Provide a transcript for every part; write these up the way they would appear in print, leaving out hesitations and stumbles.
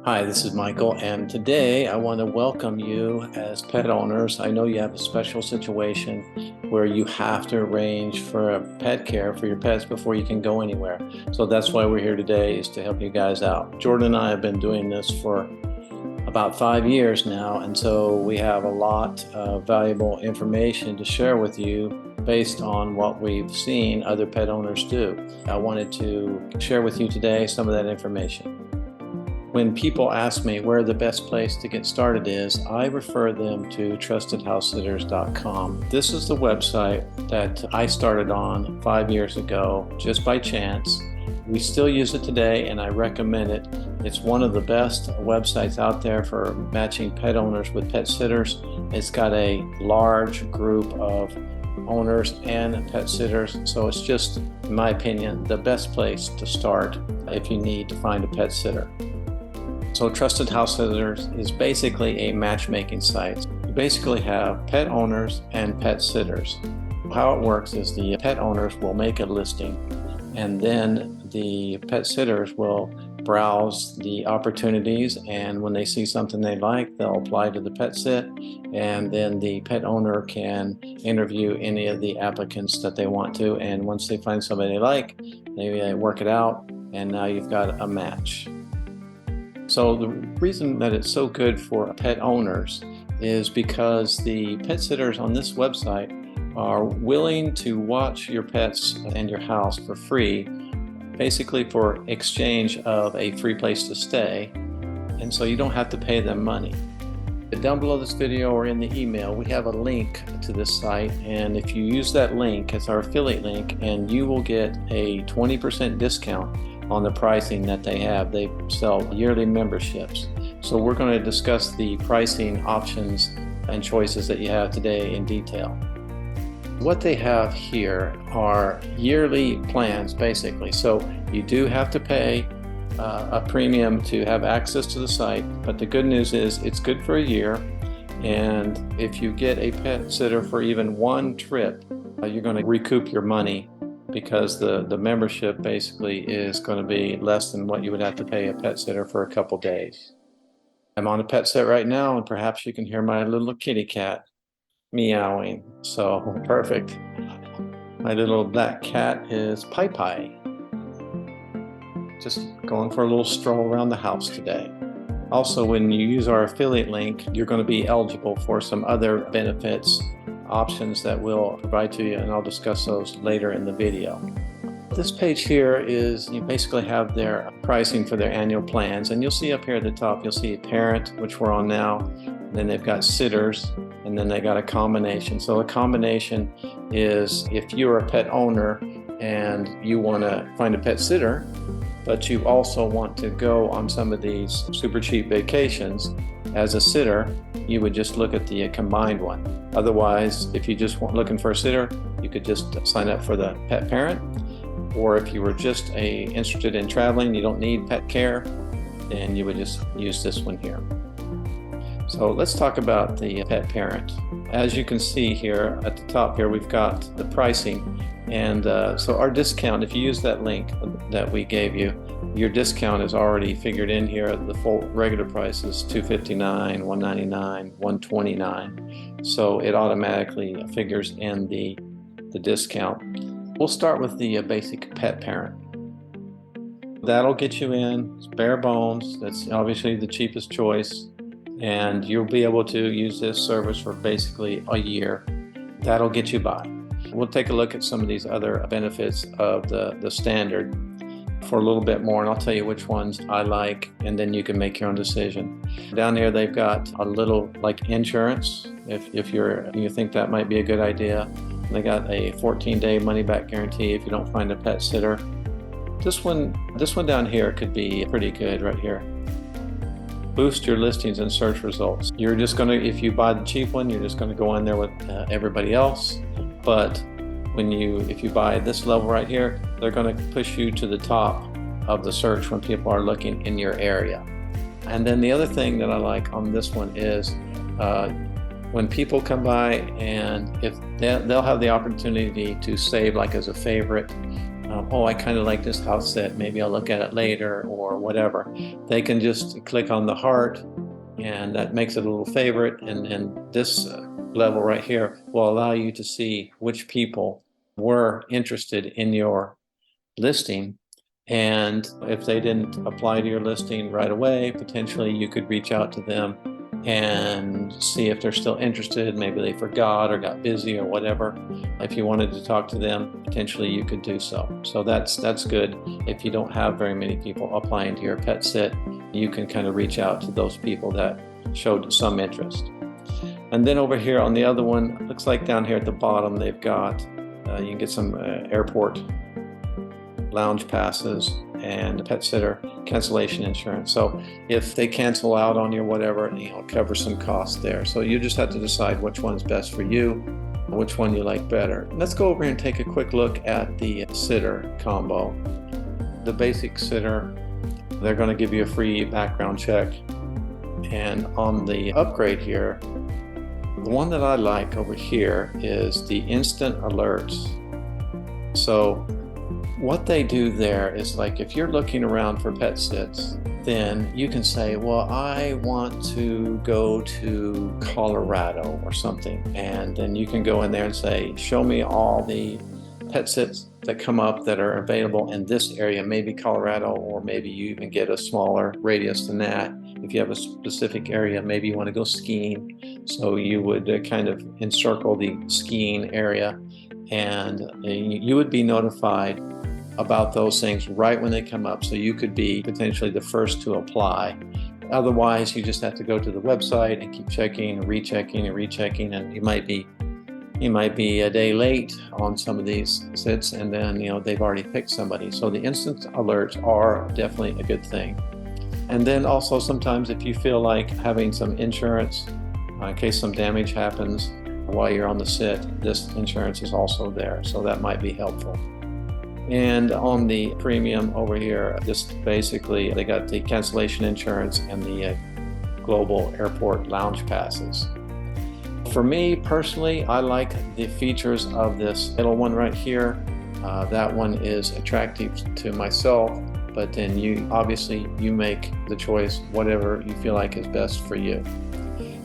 Hi, this is Michael, and today I want to welcome you as pet owners. I know you have a special situation where you have to arrange for a pet care for your pets before you can go anywhere. So that's why we're here today, is to help you guys out. Jordan and I have been doing this for about 5 years now, and so we have a lot of valuable information to share with you based on what we've seen other pet owners do. I wanted to share with you today some of that information. When people ask me where the best place to get started is, I refer them to TrustedHouseSitters.com. This is the website that I started on 5 years ago, just by chance. We still use it today, and I recommend it. It's one of the best websites out there for matching pet owners with pet sitters. It's got a large group of owners and pet sitters, so it's just, in my opinion, the best place to start if you need to find a pet sitter. So Trusted House Sitters is basically a matchmaking site. You basically have pet owners and pet sitters. How it works is the pet owners will make a listing, and then the pet sitters will browse the opportunities, and when they see something they like, they'll apply to the pet sit, and then the pet owner can interview any of the applicants that they want to, and once they find somebody they like, they work it out, and now you've got a match. So the reason that it's so good for pet owners is because the pet sitters on this website are willing to watch your pets and your house for free, basically for exchange of a free place to stay, and so you don't have to pay them money. Down below this video or in the email, we have a link to this site, and if you use that link, it's our affiliate link, and you will get a 20% discount on the pricing that they have. They sell yearly memberships. So we're going to discuss the pricing options and choices that you have today in detail. What they have here are yearly plans, basically. So you do have to pay a premium to have access to the site, but the good news is it's good for a year, and if you get a pet sitter for even one trip, you're going to recoup your money, because the membership basically is going to be less than what you would have to pay a pet sitter for a couple days. I'm on a pet sit right now, and perhaps you can hear my little kitty cat meowing. So perfect. My little black cat is Pai Pai. Just going for a little stroll around the house today. Also, when you use our affiliate link, you're going to be eligible for some other benefits, options that we'll provide to you, and I'll discuss those later in the video. This page here is, you basically have their pricing for their annual plans, and you'll see up here at the top, you'll see parent, which we're on now, and then they've got sitters, and then they got a combination. So a combination is if you're a pet owner and you want to find a pet sitter, but you also want to go on some of these super cheap vacations as a sitter, you would just look at the combined one. Otherwise, if you just want looking for a sitter, you could just sign up for the pet parent. Or if you were just interested in traveling, you don't need pet care, then you would just use this one here. So let's talk about the pet parent. As you can see here at the top here, we've got the pricing. And so our discount, if you use that link that we gave you, your discount is already figured in here. The full regular price is $259, $199, $129. So it automatically figures in the discount. We'll start with the basic pet parent. That'll get you in. It's bare bones. That's obviously the cheapest choice. And you'll be able to use this service for basically a year. That'll get you by. We'll take a look at some of these other benefits of the standard for a little bit more, and I'll tell you which ones I like, and then you can make your own decision. Down here they've got a little like insurance, if you think that might be a good idea. They got a 14-day money-back guarantee if you don't find a pet sitter. This one down here could be pretty good right here. Boost your listings and search results. You're just going to, if you buy the cheap one, you're just going to go in there with everybody else. But if you buy this level right here, they're going to push you to the top of the search when people are looking in your area. And then the other thing that I like on this one is when people come by, and if they'll have the opportunity to save like as a favorite, oh, I kind of like this house sit, maybe I'll look at it later or whatever. They can just click on the heart, and that makes it a little favorite. And this level right here will allow you to see which people were interested in your listing. And if they didn't apply to your listing right away, potentially you could reach out to them and see if they're still interested. Maybe they forgot or got busy or whatever. If you wanted to talk to them, potentially you could do so. So that's good. If you don't have very many people applying to your pet sit, you can kind of reach out to those people that showed some interest. And then over here on the other one, looks like down here at the bottom, they've got, you can get some airport lounge passes and pet sitter cancellation insurance. So if they cancel out on you or whatever, cover some costs there. So you just have to decide which one's best for you, which one you like better. Let's go over and take a quick look at the sitter combo. The basic sitter, they're going to give you a free background check. And on the upgrade here, the one that I like over here is the instant alerts. So what they do there is, like, if you're looking around for pet sits, then you can say, well, I want to go to Colorado or something. And then you can go in there and say, show me all the pet sits that come up that are available in this area, maybe Colorado, or maybe you even get a smaller radius than that. If you have a specific area, maybe you want to go skiing. So you would kind of encircle the skiing area, and you would be notified about those things right when they come up, so you could be potentially the first to apply. Otherwise, you just have to go to the website and keep checking and rechecking and rechecking, and you might be a day late on some of these sits, and then they've already picked somebody. So the instant alerts are definitely a good thing. And then also sometimes if you feel like having some insurance in case some damage happens while you're on the sit, this insurance is also there, so that might be helpful. And on the premium over here, just basically they got the cancellation insurance and the global airport lounge passes. For me personally, I like the features of this middle one right here. That one is attractive to myself, but then you make the choice whatever you feel like is best for you.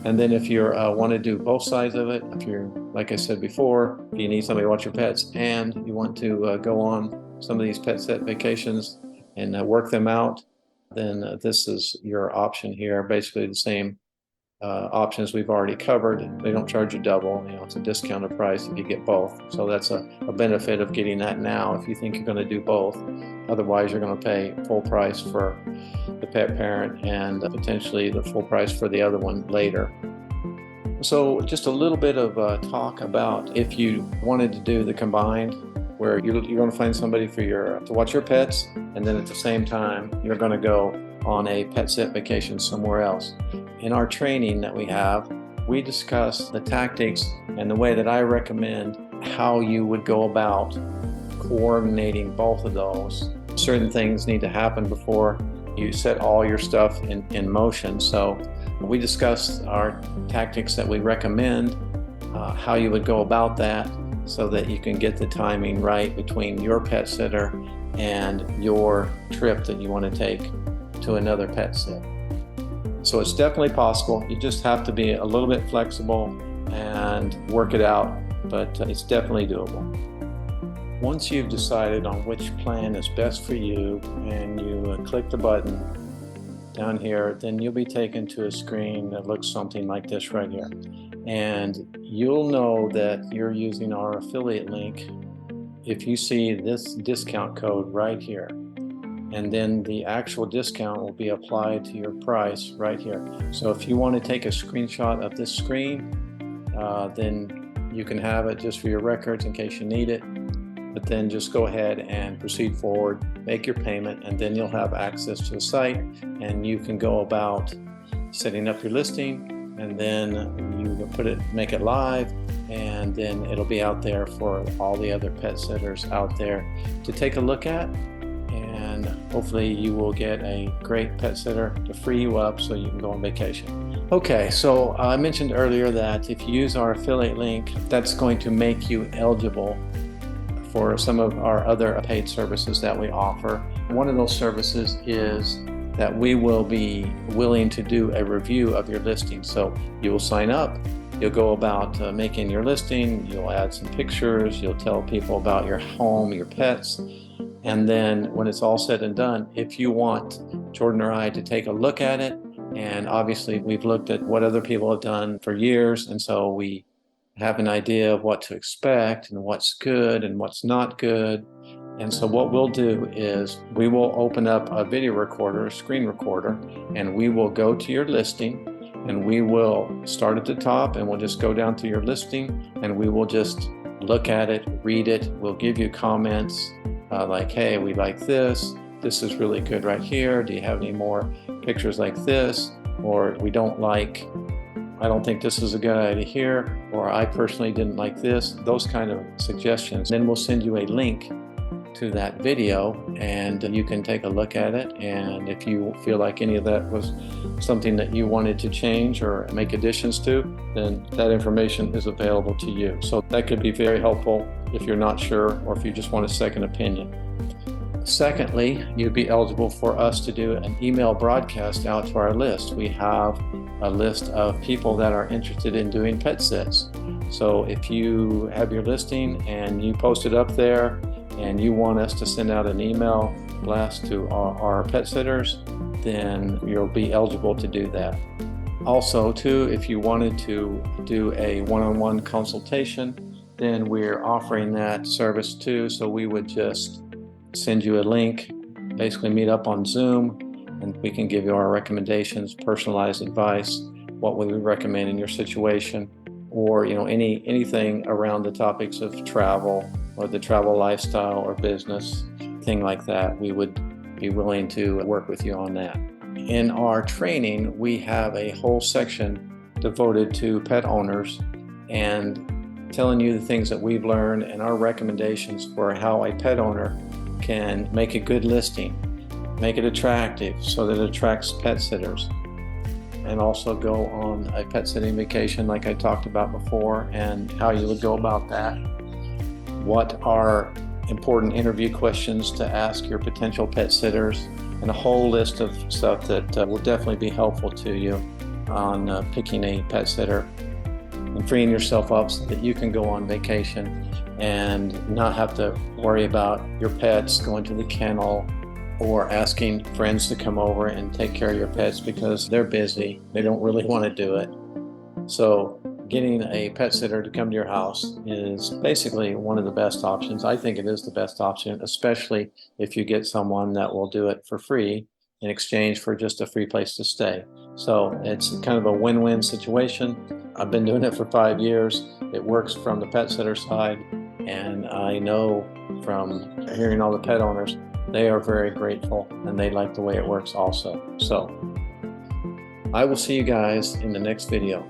And then if you want to do both sides of it, if you're, like I said before, if you need somebody to watch your pets and you want to go on some of these pet sit vacations and work them out, then this is your option here. Basically the same options we've already covered. They don't charge you double. It's a discounted price if you get both. So that's a benefit of getting that now if you think you're going to do both. Otherwise, you're going to pay full price for the pet parent and potentially the full price for the other one later. So just a little bit of talk about if you wanted to do the combined, where you're going to find somebody to watch your pets, and then at the same time you're going to go on a pet sit vacation somewhere else. In our training that we have, we discuss the tactics and the way that I recommend how you would go about coordinating both of those. Certain things need to happen before you set all your stuff in motion. So we discussed our tactics that we recommend, how you would go about that so that you can get the timing right between your pet sitter and your trip that you want to take to another pet sit. So it's definitely possible. You just have to be a little bit flexible and work it out, but it's definitely doable. Once you've decided on which plan is best for you and you click the button down here, then you'll be taken to a screen that looks something like this right here. And you'll know that you're using our affiliate link if you see this discount code right here. And then the actual discount will be applied to your price right here. So if you want to take a screenshot of this screen, then you can have it just for your records in case you need it. But then just go ahead and proceed forward, make your payment, and then you'll have access to the site and you can go about setting up your listing, and then you make it live, and then it'll be out there for all the other pet sitters out there to take a look at. And hopefully you will get a great pet sitter to free you up so you can go on vacation. Okay, so I mentioned earlier that if you use our affiliate link, that's going to make you eligible for some of our other paid services that we offer. One of those services is that we will be willing to do a review of your listing. So you will sign up, you'll go about making your listing, you'll add some pictures, you'll tell people about your home, your pets, and then when it's all said and done, if you want Jordan or I to take a look at it, and obviously we've looked at what other people have done for years, and so we have an idea of what to expect and what's good and what's not good. And so what we'll do is we will open up a video recorder, a screen recorder, and we will go to your listing, and we will start at the top, and we'll just go down to your listing, and we will just look at it, read it. We'll give you comments like, hey, we like this. This is really good right here. Do you have any more pictures like this? Or we don't like, I don't think this is a good idea here, or I personally didn't like this, those kind of suggestions. Then we'll send you a link to that video, and you can take a look at it, and if you feel like any of that was something that you wanted to change or make additions to, then that information is available to you. So that could be very helpful if you're not sure, or if you just want a second opinion. Secondly, you'd be eligible for us to do an email broadcast out to our list. We have a list of people that are interested in doing pet sits. So if you have your listing and you post it up there and you want us to send out an email blast to our pet sitters, then you'll be eligible to do that. Also, too, if you wanted to do a one-on-one consultation, then we're offering that service too. So we would just send you a link, basically meet up on Zoom, and we can give you our recommendations, personalized advice, what we would recommend in your situation, or anything around the topics of travel or the travel lifestyle or business, thing like that. We would be willing to work with you on that. In our training, we have a whole section devoted to pet owners and telling you the things that we've learned and our recommendations for how a pet owner can make a good listing, make it attractive so that it attracts pet sitters, and also go on a pet sitting vacation like I talked about before, and how you would go about that. What are important interview questions to ask your potential pet sitters, and a whole list of stuff that will definitely be helpful to you on picking a pet sitter and freeing yourself up so that you can go on vacation and not have to worry about your pets going to the kennel or asking friends to come over and take care of your pets because they're busy. They don't really want to do it. So getting a pet sitter to come to your house is basically one of the best options. I think it is the best option, especially if you get someone that will do it for free in exchange for just a free place to stay. So it's kind of a win-win situation. I've been doing it for 5 years. It works from the pet sitter side, and I know from hearing all the pet owners, they are very grateful and they like the way it works also. So I will see you guys in the next video.